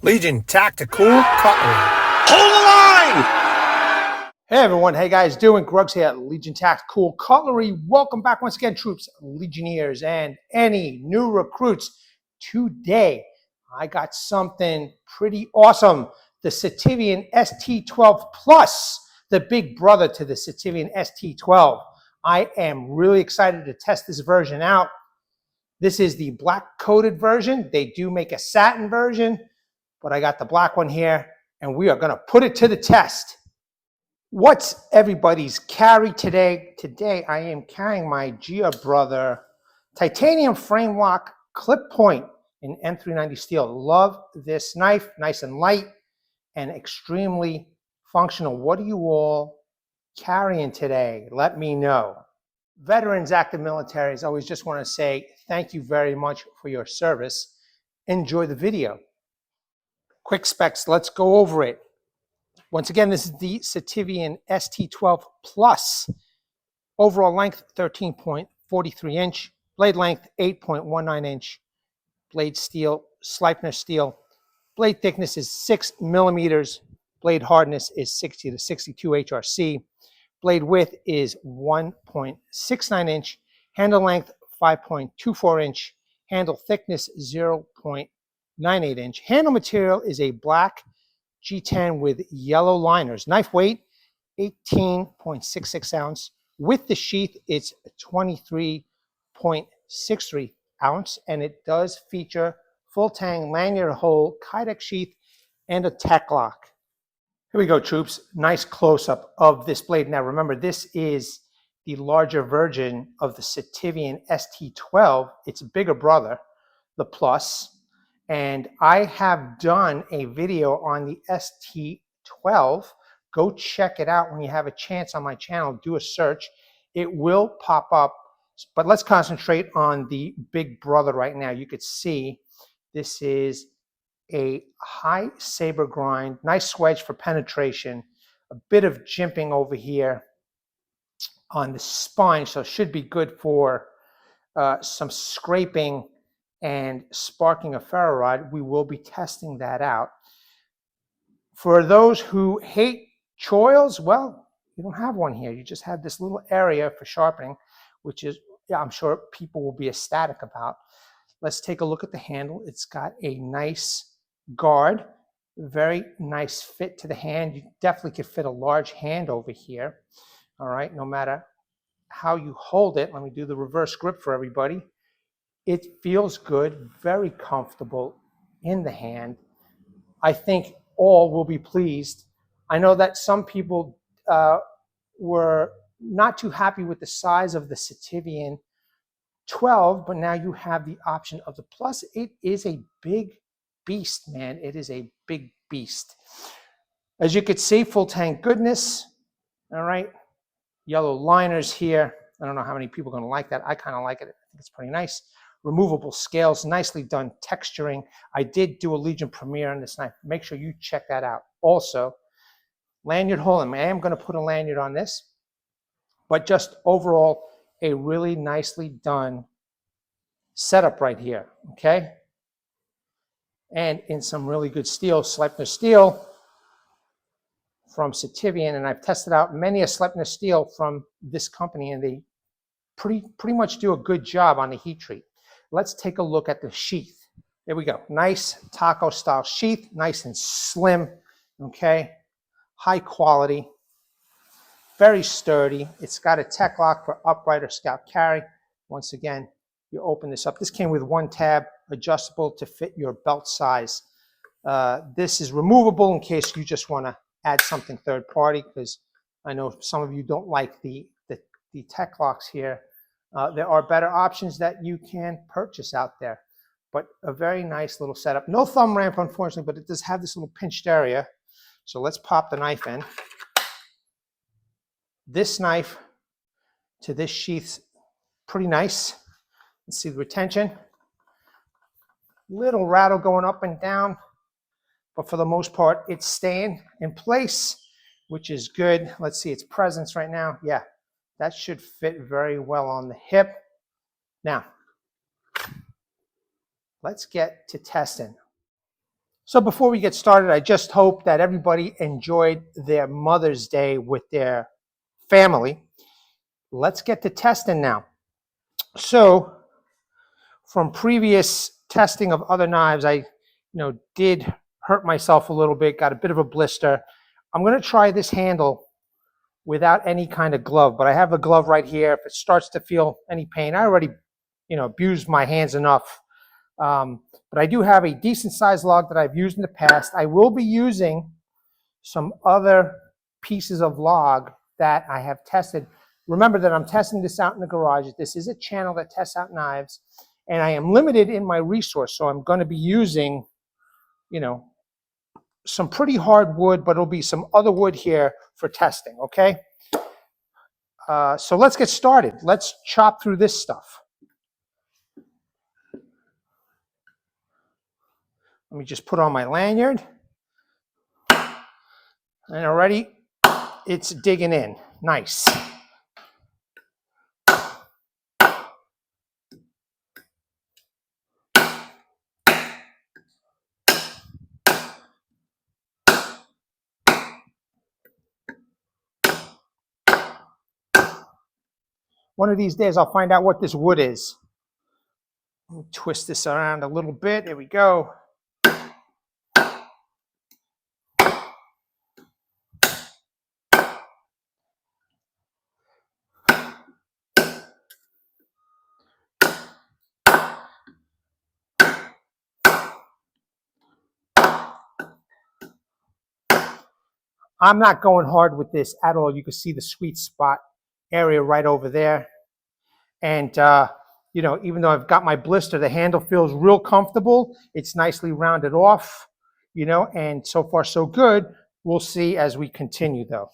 Legion Tactical Cutlery. Hold the line! Hey everyone, hey guys, doing Grugs here at Legion Tactical Cutlery. Welcome back once again, troops, Legionnaires, and any new recruits. Today, I got something pretty awesome. The Sitivien ST12 Plus, the big brother to the Sitivien ST12. I am really excited to test this version out. This is the black coated version. They do make a satin version, but I got the black one here, and we are gonna put it to the test. What's everybody's carry today? Today I am carrying my Gia Brother titanium frame lock clip point in M390 steel. Love this knife, nice and light and extremely functional. What are you all carrying today? Let me know. Veterans, active militaries, I always just want to say thank you very much for your service. Enjoy the video. Quick specs, let's go over it. Once again, this is the Sitivien ST12 Plus. Overall length, 13.43 inch. Blade length, 8.19 inch. Blade steel, Sleipner steel. Blade thickness is 6 millimeters. Blade hardness is 60 to 62 HRC. Blade width is 1.69 inch. Handle length, 5.24 inch. Handle thickness, 0.98 inch. Handle material is a black G10 with yellow liners. Knife weight, 18.66 ounce. With the sheath, it's 23.63 ounce, and it does feature full Tang lanyard hole, Kydex sheath, and a tech lock. Here we go, troops. Nice close-up of this blade. Now remember, this is the larger version of the Sitivien ST12. It's a bigger brother, the Plus. And I have done a video on the ST12. Go check it out when you have a chance on my channel. Do a search. It will pop up. But let's concentrate on the big brother right now. You could see this is a high saber grind. Nice swedge for penetration. A bit of jimping over here on the spine. So it should be good for some scraping and sparking a ferro rod. We will be testing that out. For those who hate choils, well, you don't have one here. You just have this little area for sharpening, which is, yeah, I'm sure people will be ecstatic about. Let's take a look at the handle. It's got a nice guard, very nice fit to the hand. You definitely could fit a large hand over here. All right, no matter how you hold it. Let me do the reverse grip for everybody. It feels good, very comfortable in the hand. I think all will be pleased. I know that some people were not too happy with the size of the Sitivien 12, but now you have the option of the Plus. It is a big beast, man. It is a big beast. As you can see, full Tang goodness. All right, yellow liners here. I don't know how many people are going to like that. I kind of like it. I think it's pretty nice. Removable scales, nicely done texturing. I did do a Legion premiere on this knife. Make sure you check that out. Also, lanyard hole, and I am going to put a lanyard on this, but just overall, a really nicely done setup right here, okay? And in some really good steel, Sleipner steel from Sitivien, and I've tested out many a Sleipner steel from this company, and they pretty much do a good job on the heat treat. Let's take a look at the sheath. There we go. Nice taco style sheath, nice and slim, okay? High quality, very sturdy. It's got a tech lock for upright or scalp carry. Once again, you open this up. This came with one tab, adjustable to fit your belt size. This is removable in case you just want to add something third party, because I know some of you don't like the tech locks here. There are better options that you can purchase out there, but a very nice little setup. No thumb ramp, unfortunately, but it does have this little pinched area. So let's pop the knife in. This knife to this sheath's pretty nice. Let's see the retention. Little rattle going up and down, but for the most part, it's staying in place, which is good. Let's see its presence right now. Yeah. That should fit very well on the hip. Now, let's get to testing. So before we get started, I just hope that everybody enjoyed their Mother's Day with their family. Let's get to testing now. So from previous testing of other knives, I did hurt myself a little bit, got a bit of a blister. I'm going to try this handle without any kind of glove, but I have a glove right here. If it starts to feel any pain, I already abused my hands enough. But I do have a decent sized log that I've used in the past. I will be using some other pieces of log that I have tested. Remember that I'm testing this out in the garage. This is a channel that tests out knives, and I am limited in my resource, so I'm going to be using, some pretty hard wood, but it'll be some other wood here for testing, okay? So let's get started. Let's chop through this stuff. Let me just put on my lanyard. And already it's digging in. Nice. One of these days I'll find out what this wood is. Let me twist this around a little bit. There we go. I'm not going hard with this at all. You can see the sweet spot area right over there. And, even though I've got my blister, the handle feels real comfortable. It's nicely rounded off, and so far so good. We'll see as we continue though.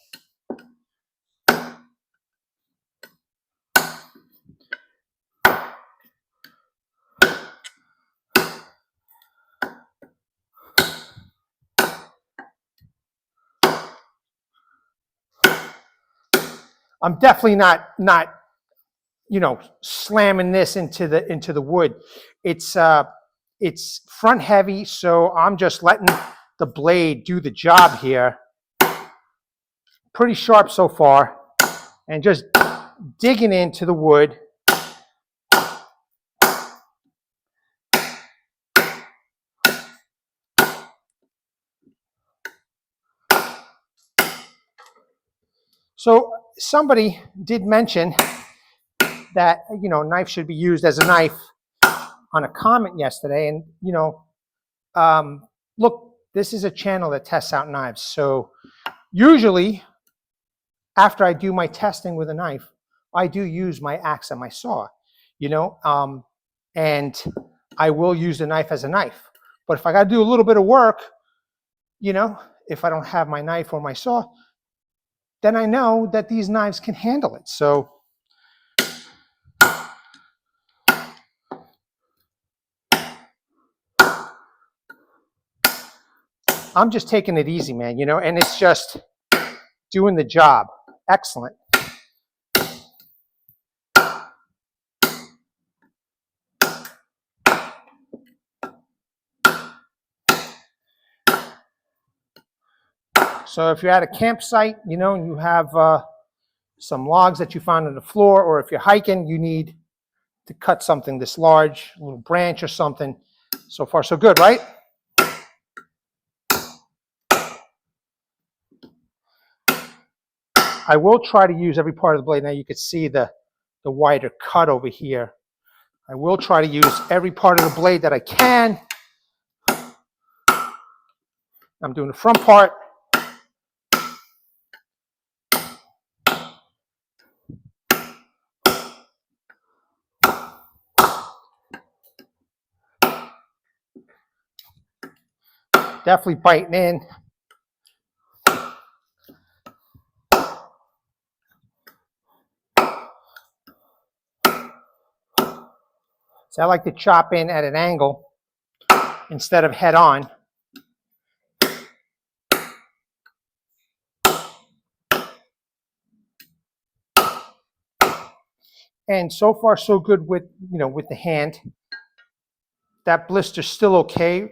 I'm definitely not slamming this into the wood. It's front heavy, so I'm just letting the blade do the job here. Pretty sharp so far, and just digging into the wood. So somebody did mention that knife should be used as a knife on a comment yesterday, and look, this is a channel that tests out knives. So usually after I do my testing with a knife, I do use my axe and my saw, and I will use the knife as a knife. But if I got to do a little bit of work, if I don't have my knife or my saw, then I know that these knives can handle it. So I'm just taking it easy, man, and it's just doing the job. Excellent. So if you're at a campsite, and you have some logs that you found on the floor, or if you're hiking, you need to cut something this large, a little branch or something. So far, so good, right? I will try to use every part of the blade. Now you can see the wider cut over here. I will try to use every part of the blade that I can. I'm doing the front part. Definitely biting in. So I like to chop in at an angle instead of head on. And so far so good with with the hand. That blister's still okay.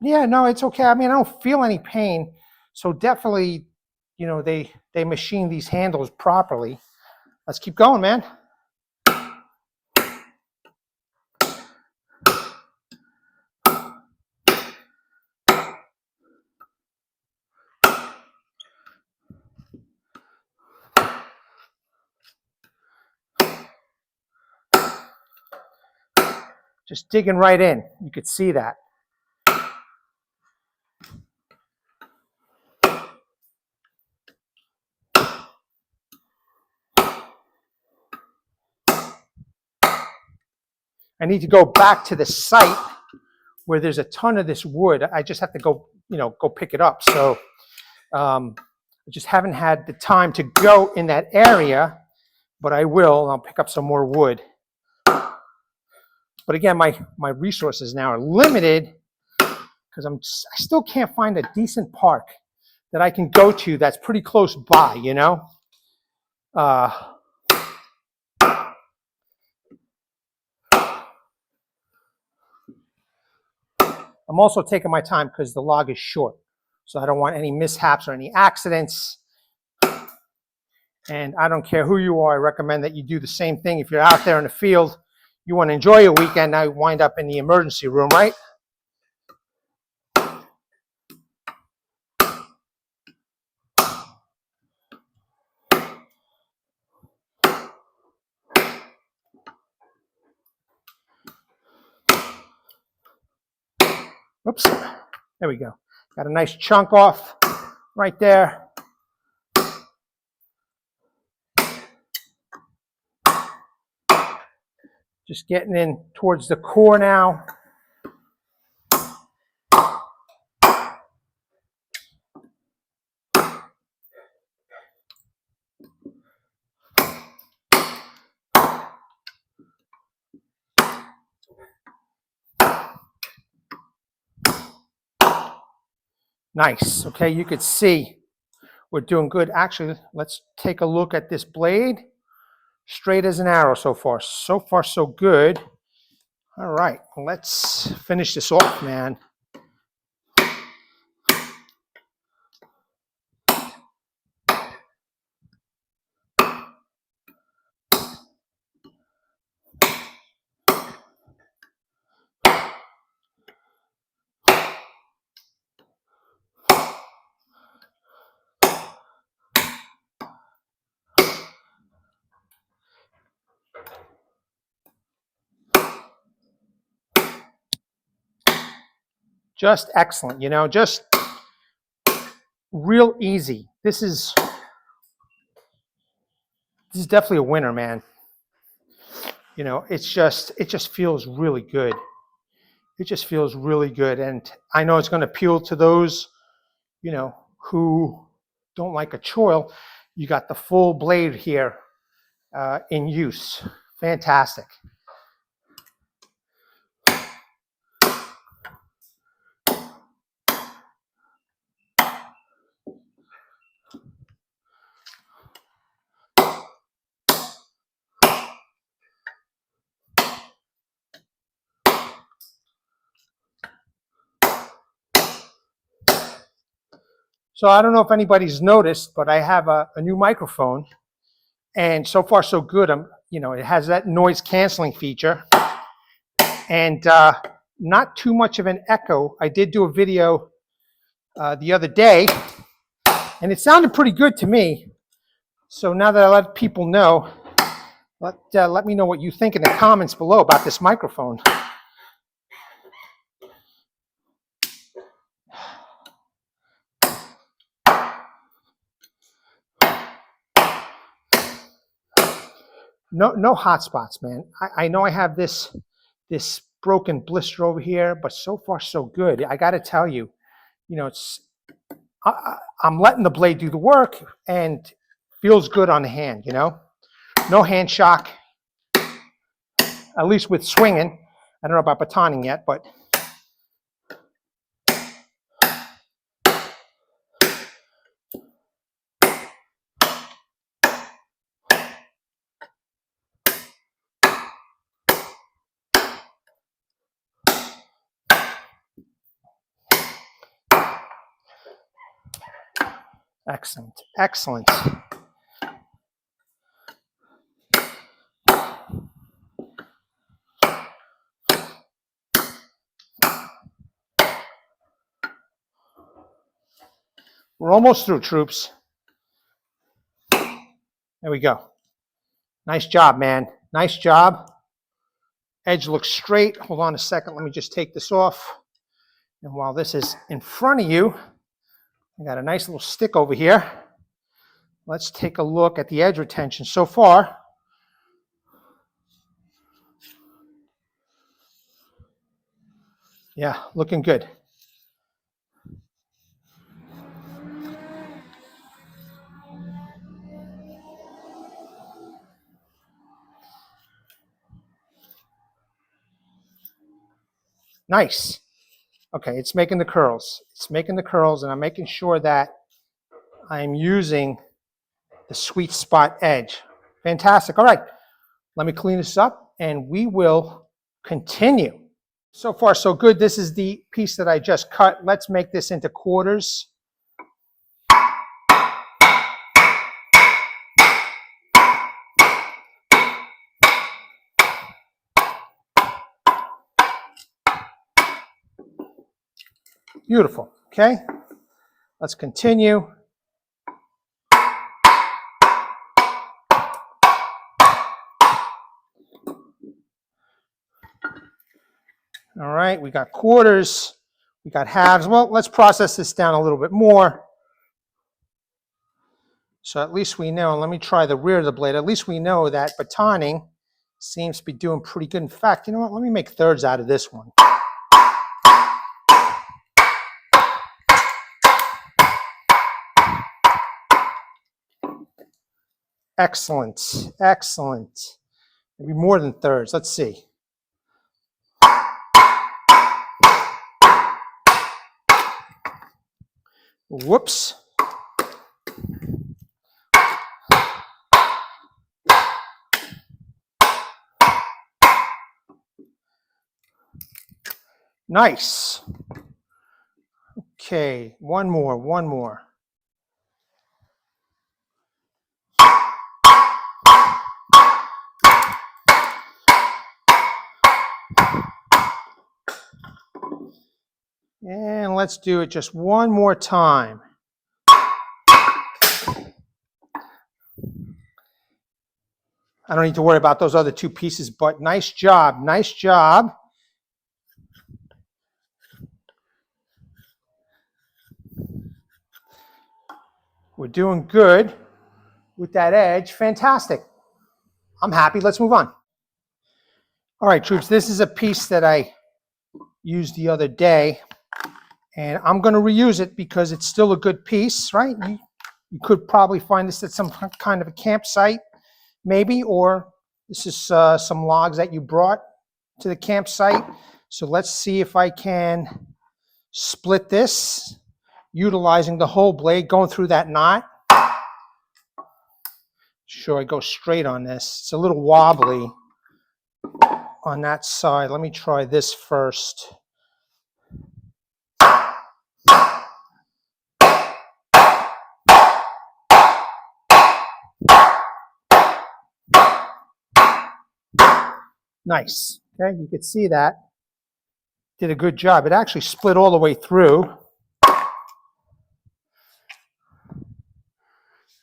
Yeah, no, it's okay. I mean, I don't feel any pain. So definitely, you know, they machine these handles properly. Let's keep going, man. Just digging right in. You could see that. I need to go back to the site where there's a ton of this wood. I just have to go, you know, go pick it up. So I just haven't had the time to go in that area, but I will. I'll pick up some more wood. But again, my resources now are limited because I still can't find a decent park that I can go to that's pretty close by, you know? I'm also taking my time because the log is short. So I don't want any mishaps or any accidents. And I don't care who you are, I recommend that you do the same thing. If you're out there in the field, you want to enjoy your weekend, now you wind up in the emergency room, right? Oops, there we go. Got a nice chunk off right there. Just getting in towards the core now. Nice, okay, you could see we're doing good. Actually, let's take a look at this blade. Straight as an arrow so far. So far, so good. All right, let's finish this off, man. Just excellent, you know, just real easy. This is definitely a winner, man. You know, it just feels really good. It just feels really good. And I know it's going to appeal to those, you know, who don't like a choil. You got the full blade here in use. Fantastic. So I don't know if anybody's noticed, but I have a new microphone, and so far so good. You know, it has that noise canceling feature, and not too much of an echo. I did do a video the other day, and it sounded pretty good to me. So now that I let people know, let me know what you think in the comments below about this microphone. No hot spots, man. I know I have this broken blister over here, but so far so good. I got to tell you, you know, I'm letting the blade do the work and feels good on the hand. You know, no hand shock, at least with swinging. I don't know about batoning yet, but Excellent, excellent. We're almost through, troops. There we go. Nice job, man. Nice job. Edge looks straight. Hold on a second. Let me just take this off. And while this is in front of you, I got a nice little stick over here. Let's take a look at the edge retention so far. Yeah, looking good. Nice. Okay, it's making the curls. It's making the curls, and I'm making sure that I'm using the sweet spot edge. Fantastic. All right, let me clean this up, and we will continue. So far, so good. This is the piece that I just cut. Let's make this into quarters. Beautiful. Okay, let's continue. All right, we got quarters, we got halves. Well, let's process this down a little bit more. So at least we know, let me try the rear of the blade. At least we know that batoning seems to be doing pretty good. In fact, you know what? Let me make thirds out of this one. Excellent, excellent. Maybe more than thirds. Let's see. Whoops. Nice. Okay, one more, one more. And let's do it just one more time. I don't need to worry about those other two pieces, but nice job, nice job. We're doing good with that edge. Fantastic. I'm happy. Let's move on. All right, troops, this is a piece that I used the other day, and I'm going to reuse it because it's still a good piece, right? You could probably find this at some kind of a campsite, maybe, or this is some logs that you brought to the campsite. So let's see if I can split this, utilizing the whole blade, going through that knot. Sure, I go straight on this. It's a little wobbly on that side. Let me try this first. Nice. Okay, you could see that. Did a good job. It actually split all the way through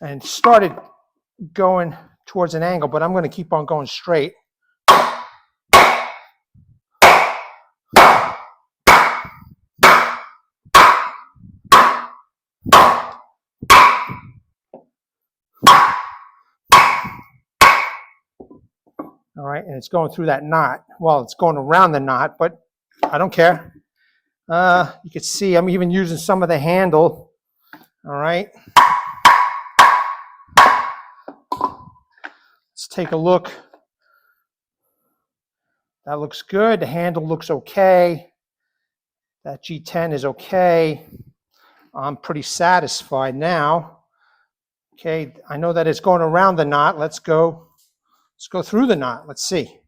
and started going towards an angle, but I'm going to keep on going straight. All right, and it's going through that knot. Well, it's going around the knot, but I don't care. You can see I'm even using some of the handle. All right. Let's take a look. That looks good. The handle looks okay. That G10 is okay. I'm pretty satisfied now. Okay, I know that it's going around the knot. Let's go through the knot. Let's see.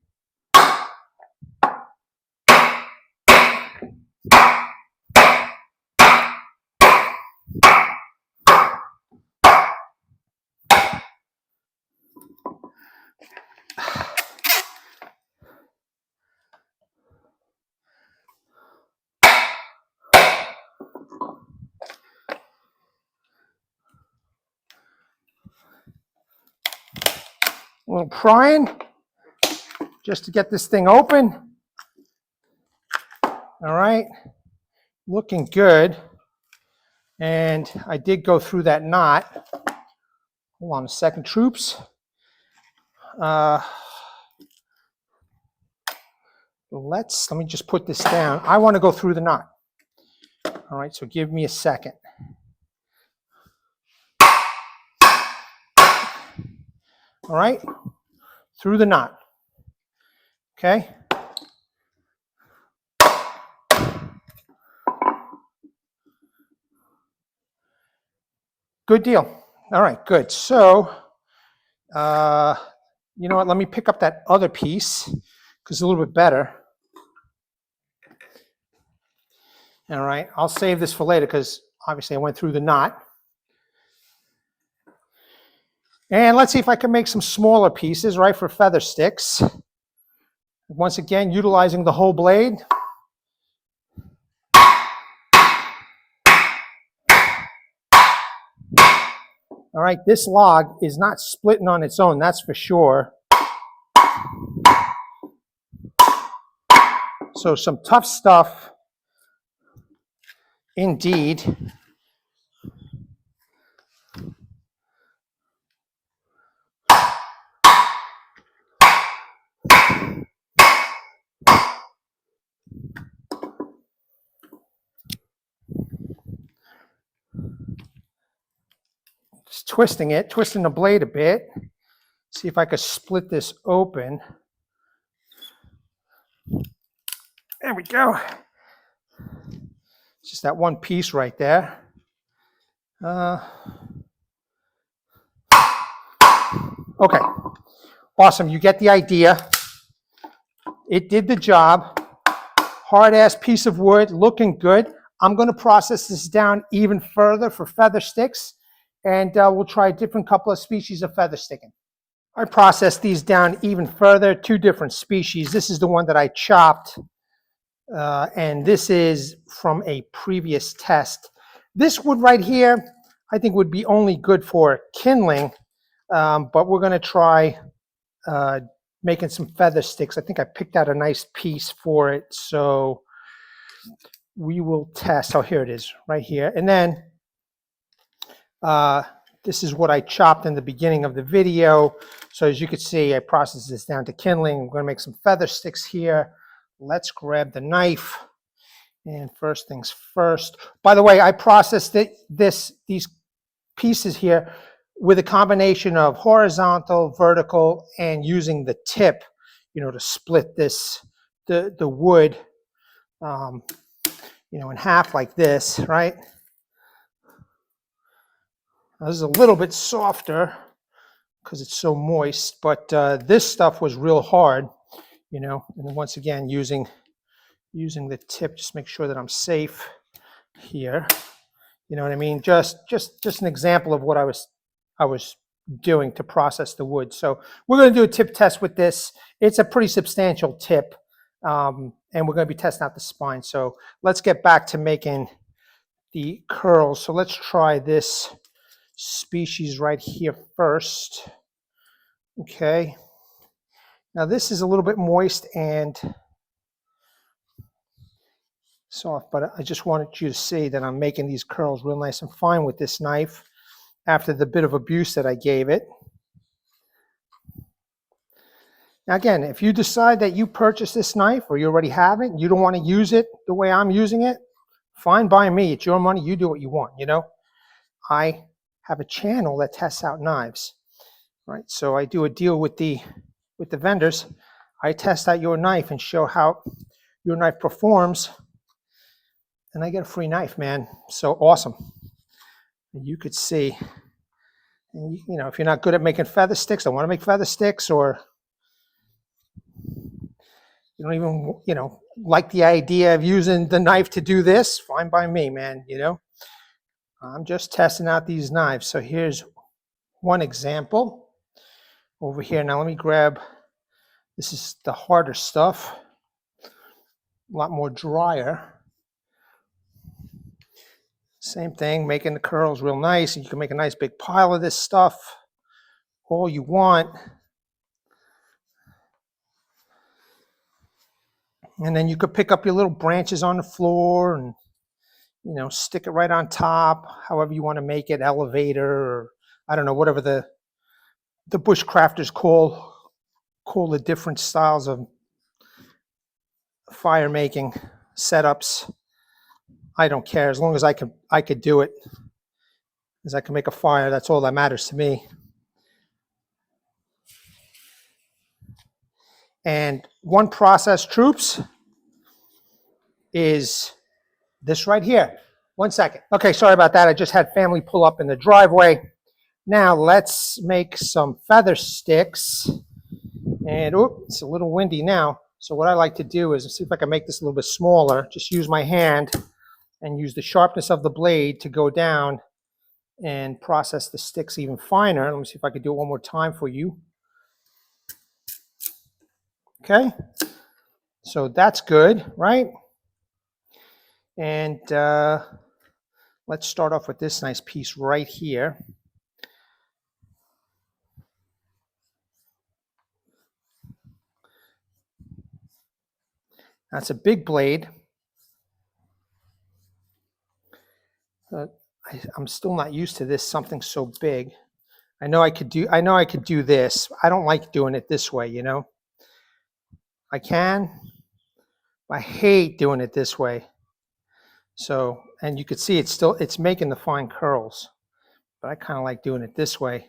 little prying just to get this thing open. All right, looking good. And I did go through that knot. Hold on a second, troops. Let me just put this down. I want to go through the knot. All right, so give me a second. All right, through the knot. Okay. Good deal. All right, good. So, you know what? Let me pick up that other piece because it's a little bit better. All right, I'll save this for later because obviously I went through the knot. And let's see if I can make some smaller pieces, right, for feather sticks. Once again, utilizing the whole blade. All right, this log is not splitting on its own, that's for sure. So some tough stuff indeed. Just twisting the blade a bit. See if I could split this open. There we go. Just that one piece right there. Okay, awesome. You get the idea. It did the job. Hard-ass piece of wood, looking good. I'm going to process this down even further for feather sticks, and we'll try a different couple of species of feather sticking. I processed these down even further, 2 different species. This is the one that I chopped, and this is from a previous test. This wood right here, I think would be only good for kindling, but we're going to try making some feather sticks. I think I picked out a nice piece for it, so we will test. Oh, here it is, right here. And then this is what I chopped in the beginning of the video. So as you can see, I processed this down to kindling. I'm going to make some feather sticks here. Let's grab the knife. And first things first. By the way, I processed these pieces here with a combination of horizontal, vertical, and using the tip, you know, to split this, the wood, you know, in half like this, right? Now, this is a little bit softer because it's so moist, but this stuff was real hard, you know, and then once again, using the tip, just make sure that I'm safe here. You know what I mean? Just an example of what I was doing to process the wood. So we're going to do a tip test with this. It's a pretty substantial tip, and we're going to be testing out the spine. So let's get back to making the curls. So let's try this species right here first. Okay. Now this is a little bit moist and soft, but I just wanted you to see that I'm making these curls real nice and fine with this knife after the bit of abuse that I gave it. Now again, if you decide that you purchase this knife or you already have it, you don't want to use it the way I'm using it, fine by me. It's your money. You do what you want, you know. I have a channel that tests out knives, right? So I do a deal with the vendors. I test out your knife and show how your knife performs, and I get a free knife, man. So awesome. And you could see, and you know, if you're not good at making feather sticks, don't want to make feather sticks, or you don't even, you know, like the idea of using the knife to do this, fine by me, man, you know. I'm just testing out these knives. So here's one example over here. Now let me grab, this is the harder stuff, a lot more drier. Same thing, making the curls real nice. You can make a nice big pile of this stuff, all you want. And then you could pick up your little branches on the floor and, you know, stick it right on top, however you want to make it, elevator, or I don't know, whatever the bushcrafters call the different styles of fire making setups. I don't care, as long as I could do it, as I can make a fire. That's all that matters to me. And one process, troops, is this right here. 1 second. Okay, sorry about that. I just had family pull up in the driveway. Now let's make some feather sticks. And oh, it's a little windy now. So what I like to do is see if I can make this a little bit smaller. Just use my hand and use the sharpness of the blade to go down and process the sticks even finer. Let me see if I can do it one more time for you. Okay, so that's good, right? And let's start off with this nice piece right here. That's a big blade. I'm still not used to this, something so big. I know I could do this. I don't like doing it this way, you know. I can, but I hate doing it this way. So, and you can see it's making the fine curls, but I kind of like doing it this way.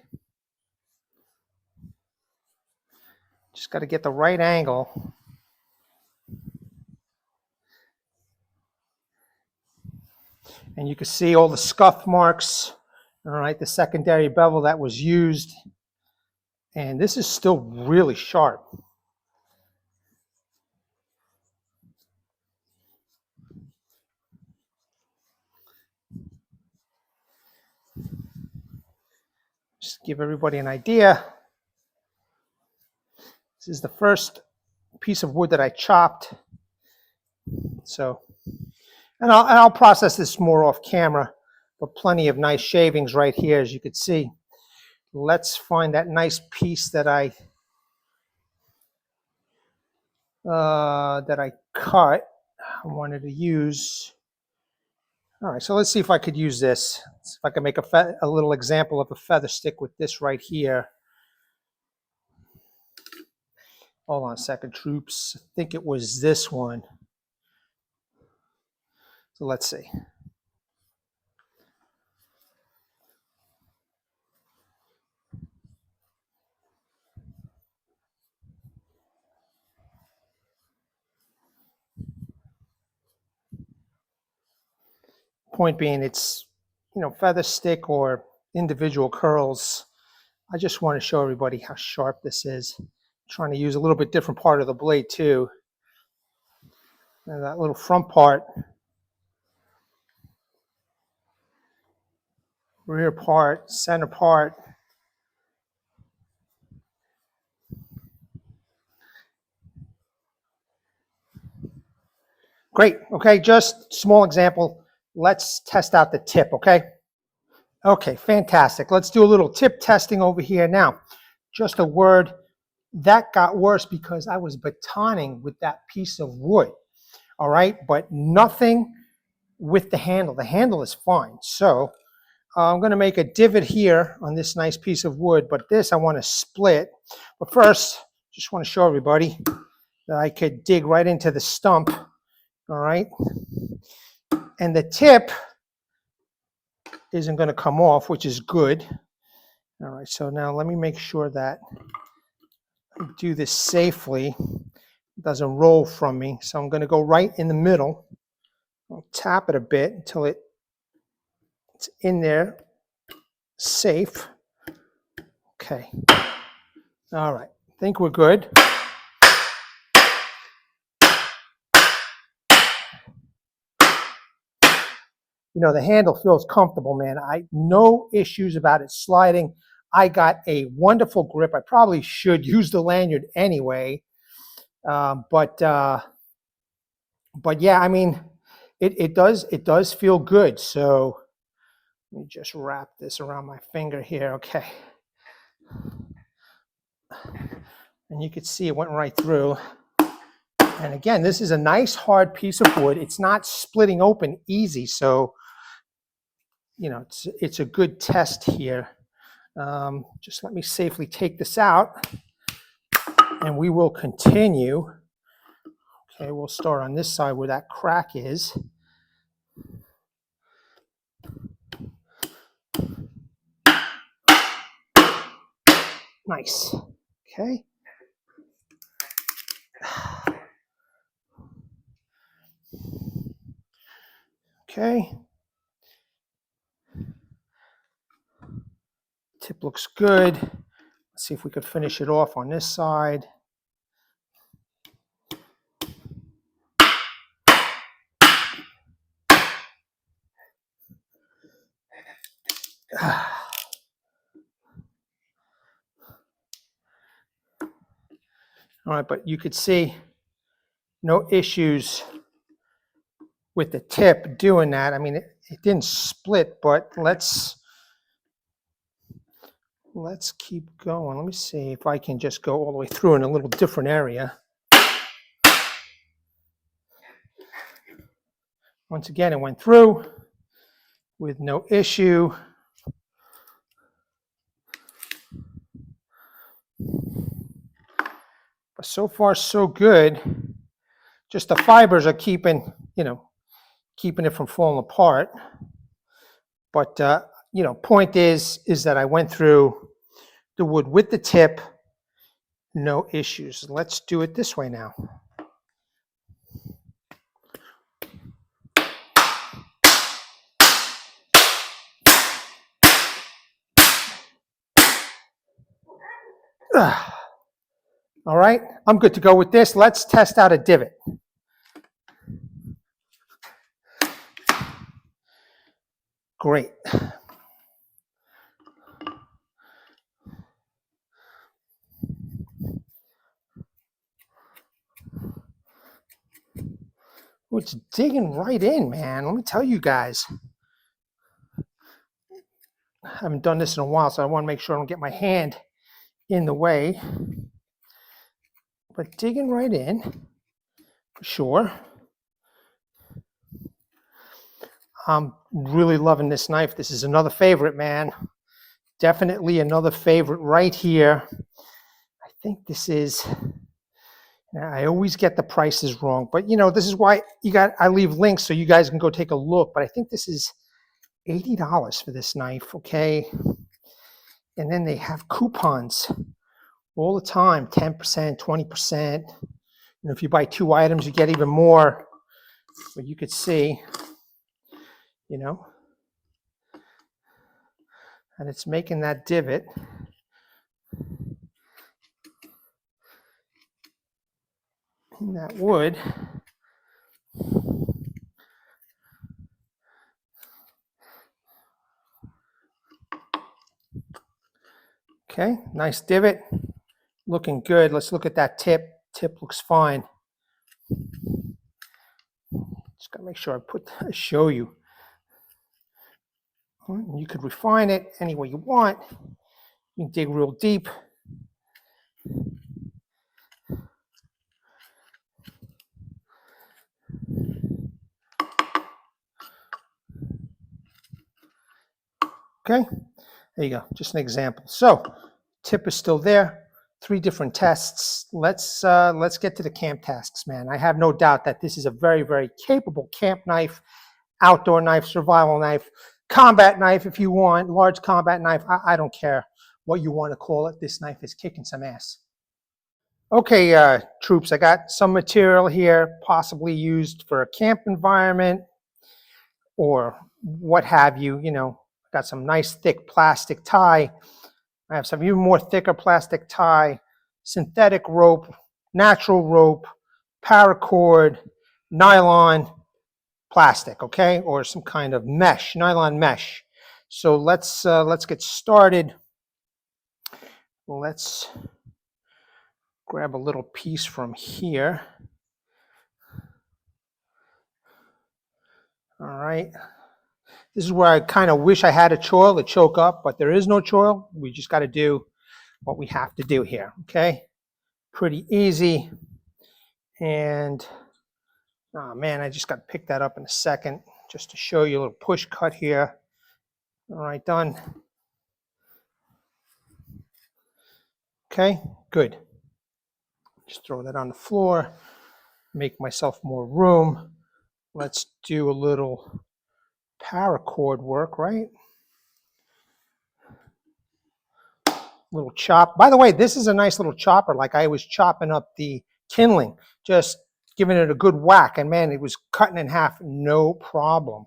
Just got to get the right angle. And you can see all the scuff marks, all right, the secondary bevel that was used. And this is still really sharp. Just to give everybody an idea. This is the first piece of wood that I chopped. So, and I'll process this more off camera, but plenty of nice shavings right here, as you can see. Let's find that nice piece that I cut. I wanted to use. All right, so let's see if I could use this. Let's see if I can make a little example of a feather stick with this right here. Hold on a second, troops. I think it was this one. So let's see. Point being, it's, you know, feather stick or individual curls. I just want to show everybody how sharp this is. I'm trying to use a little bit different part of the blade too. And that little front part, rear part, center part. Great, okay, just small example. Let's test out the tip, okay? Okay, fantastic. Let's do a little tip testing over here. Now, just a word, that got worse because I was batoning with that piece of wood, all right? But nothing with the handle. The handle is fine. So I'm gonna make a divot here on this nice piece of wood, but this I wanna split. But first, just wanna show everybody that I could dig right into the stump, all right? And the tip isn't going to come off, which is good. All right, so now let me make sure that I do this safely. It doesn't roll from me. So I'm going to go right in the middle. I'll tap it a bit until it's in there, safe. Okay. All right, I think we're good. You know, the handle feels comfortable, man. No issues about it sliding. I got a wonderful grip. I probably should use the lanyard anyway. But yeah, I mean, it does feel good. So let me just wrap this around my finger here. Okay. And you can see it went right through. And again, this is a nice hard piece of wood. It's not splitting open easy, so you know it's a good test here. Just let me safely take this out, and we will continue. Okay, we'll start on this side where that crack is. Nice. Okay. Okay. Tip looks good. Let's see if we could finish it off on this side. All right, but you could see no issues with the tip doing that. I mean, it didn't split, but let's keep going. Let me see if I can just go all the way through in a little different area. Once again, it went through with no issue. But so far, so good. Just the fibers are keeping it from falling apart. But point is that I went through the wood with the tip, no issues. Let's do it this way now. All right, I'm good to go with this. Let's test out a divot. Great. Ooh, it's digging right in, man. Let me tell you guys. I haven't done this in a while, so I want to make sure I don't get my hand in the way. But digging right in, for sure. I'm really loving this knife. This is another favorite, man. Definitely another favorite right here. I think this is, I always get the prices wrong, but this is why I leave links so you guys can go take a look. But I think this is $80 for this knife, okay? And then they have coupons all the time, 10%, 20%. And if you buy 2 items, you get even more. But you could see, and it's making that divot. In that wood. Okay, nice divot. Looking good. Let's look at that tip. Tip looks fine. Just gotta make sure I show you. You could refine it any way you want. You can dig real deep. Okay, there you go. Just an example. So, tip is still there. 3 different tests. Let's get to the camp tasks, man. I have no doubt that this is a very, very capable camp knife, outdoor knife, survival knife, combat knife if you want, large combat knife. I don't care what you want to call it. This knife is kicking some ass. Okay, troops, I got some material here, possibly used for a camp environment or what have you. Got some nice thick plastic tie. I have some even more thicker plastic tie, synthetic rope, natural rope, paracord, nylon, plastic, okay, or some kind of mesh, nylon mesh. So let's get started. Let's grab a little piece from here. All right. This is where I kind of wish I had a choil to choke up, but there is no choil. We just got to do what we have to do here, okay? Pretty easy. And, oh man, I just got to pick that up in a second just to show you a little push cut here. All right, done. Okay, good. Just throw that on the floor, make myself more room. Let's do a little paracord work, right? Little chop. By the way, this is a nice little chopper. Like I was chopping up the kindling, just giving it a good whack, and man, it was cutting in half, no problem.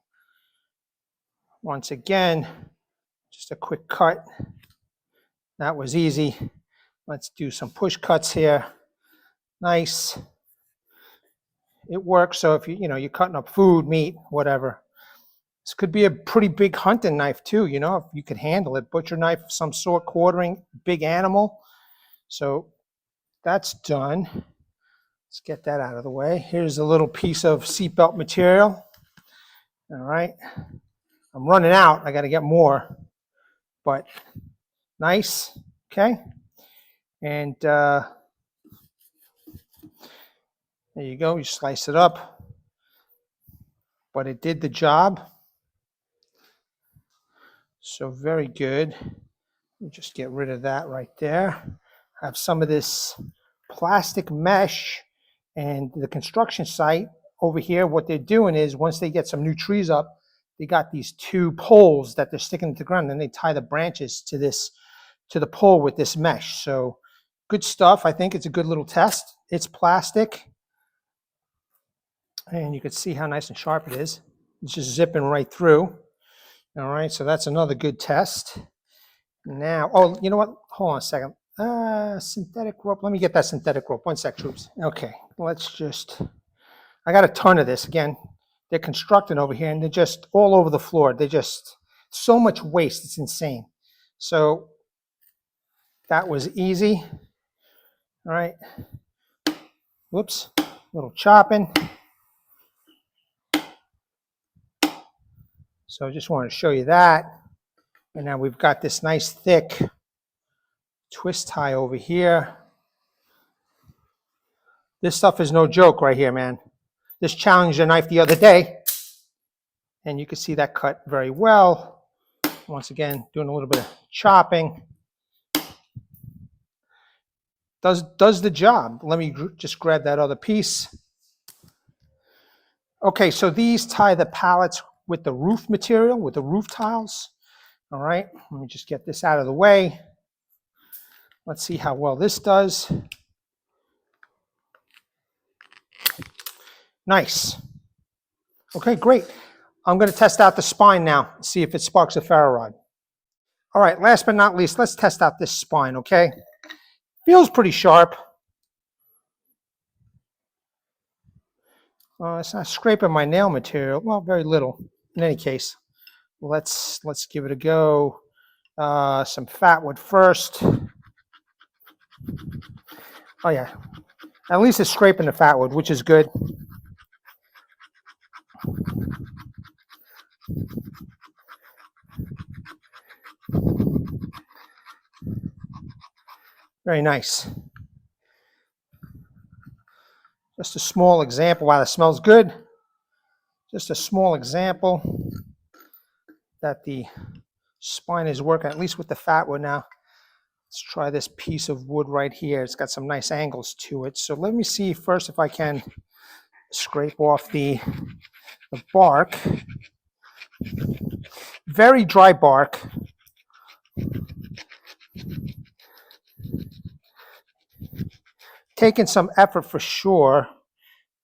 Once again, just a quick cut. That was easy. Let's do some push cuts here. Nice. It works. So if you're cutting up food, meat, whatever. This could be a pretty big hunting knife too, if you could handle it. Butcher knife of some sort, quartering, big animal. So that's done. Let's get that out of the way. Here's a little piece of seatbelt material. All right. I'm running out. I got to get more, but nice. Okay. And there you go. You slice it up, but it did the job. So very good. Just get rid of that right there. I have some of this plastic mesh, and the construction site over here, what they're doing is once they get some new trees up, they got these 2 poles that they're sticking to the ground, and they tie the branches to the pole with this mesh. So good stuff. I think it's a good little test. It's plastic, and you can see how nice and sharp it is. It's just zipping right through. All right, so that's another good test. Now, oh, you know what? Hold on a second. Synthetic rope. Let me get that synthetic rope. One sec, troops. Okay, let's just, I got a ton of this. Again, they're constructing over here, and they're just all over the floor. They just, so much waste. It's insane. So that was easy. All right. Whoops. A little chopping. So I just wanted to show you that. And now we've got this nice thick twist tie over here. This stuff is no joke right here, man. This challenged a knife the other day, and you can see that cut very well. Once again, doing a little bit of chopping. Does the job. Let me just grab that other piece. Okay, so these tie the pallets with the roof material, with the roof tiles. All right, let me just get this out of the way. Let's see how well this does. Nice. Okay, great. I'm going to test out the spine now, see if it sparks a ferro rod. All right, last but not least, let's test out this spine, okay? Feels pretty sharp. It's not scraping my nail material. Well, very little. In any case, let's give it a go. Some fat wood first. Oh yeah, at least it's scraping the fat wood, which is good. Very nice. Just a small example. Wow, that smells good. Just a small example that the spine is working, at least with the fat wood now. Let's try this piece of wood right here. It's got some nice angles to it. So let me see first if I can scrape off the bark. Very dry bark. Taking some effort for sure.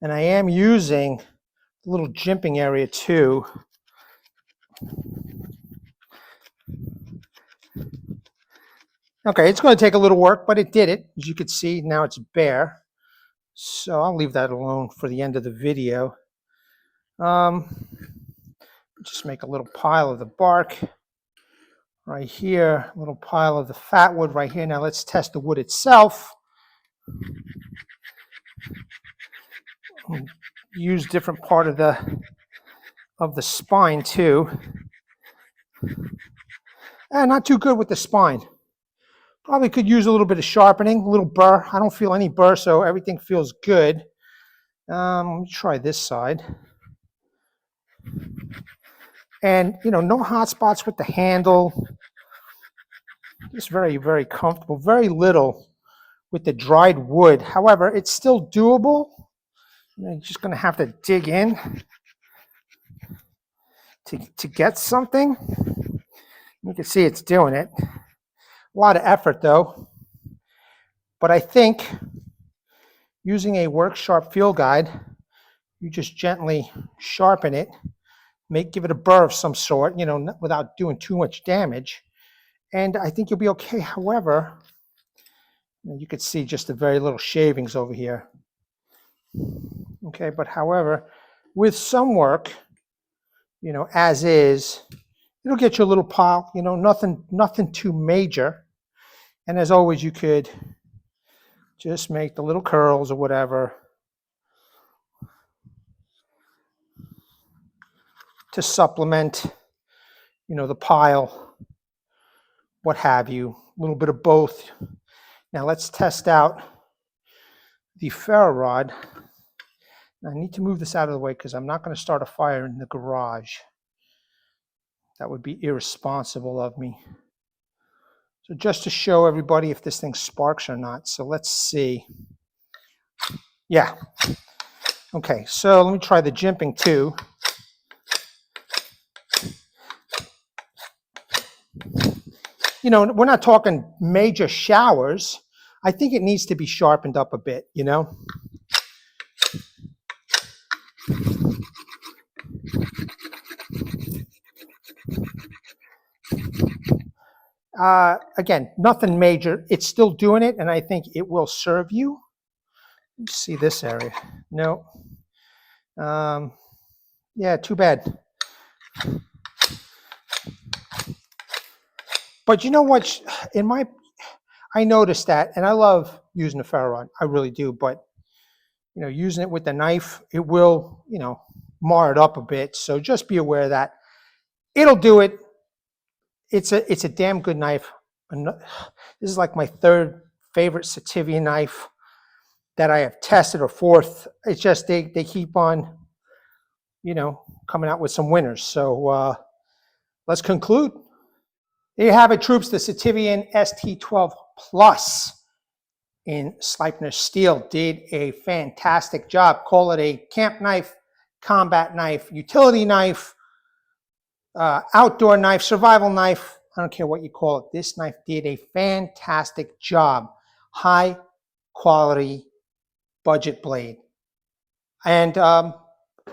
And I am using a little jimping area too. Okay, it's going to take a little work, but it did it. As you can see, now it's bare. So I'll leave that alone for the end of the video. Just make a little pile of the bark right here, a little pile of the fat wood right here. Now let's test the wood itself. Use different part of the spine too. And not too good with the spine. Probably could use a little bit of sharpening, a little burr. I don't feel any burr, so everything feels good. Let me try this side. And, you know, no hot spots with the handle. Just very, very comfortable. Very little with the dried wood. However, it's still doable. You're just going to have to dig in to get something. You can see it's doing it. A lot of effort, though. But I think using a work sharp field guide, you just gently sharpen it, give it a burr of some sort, you know, without doing too much damage. And I think you'll be okay. However, you could see just the very little shavings over here. Okay, but however, with some work, you know, as is, it'll get you a little pile, you know, nothing too major. And as always, you could just make the little curls or whatever to supplement, you know, the pile, what have you, a little bit of both. Now let's test out the ferro rod. I need to move this out of the way because I'm not going to start a fire in the garage. That would be irresponsible of me. So just to show everybody if this thing sparks or not. So let's see. Yeah. Okay, so let me try the jimping too. You know, we're not talking major showers. I think it needs to be sharpened up a bit, you know. Again, nothing major. It's still doing it, and I think it will serve you. Let's see this area. No. Yeah, too bad. But you know what? I noticed that, and I love using the ferro rod. I really do. But you know, using it with the knife, it will, you know, mar it up a bit. So just be aware of that. It'll do it. It's a damn good knife. This is like my third favorite Sitivien knife that I have tested, or fourth. It's just they keep on, you know, coming out with some winners. So let's conclude. There you have it, troops. The Sitivien ST12 Plus in Sleipner steel did a fantastic job. Call it a camp knife, combat knife, utility knife, outdoor knife, survival knife. I don't care what you call it. This knife did a fantastic job. High quality budget blade. And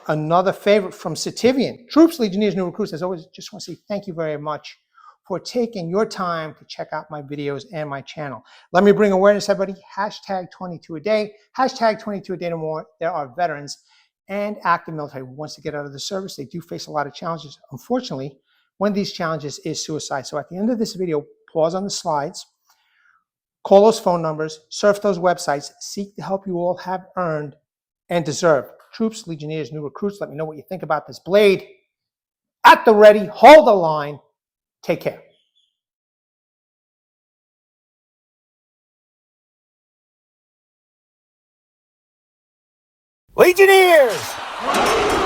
another favorite from Sitivien. Troops, Legionnaires, new recruits, as always, just want to say thank you very much for taking your time to check out my videos and my channel. Let me bring awareness, everybody. Hashtag 22 a day. Hashtag 22 a day no more. There are veterans and active military who wants to get out of the service. They do face a lot of challenges. Unfortunately, one of these challenges is suicide. So at the end of this video, pause on the slides, call those phone numbers, surf those websites, seek the help you all have earned and deserve. Troops, Legionnaires, new recruits, let me know what you think about this blade. At the ready, hold the line. Take care. Legionnaires!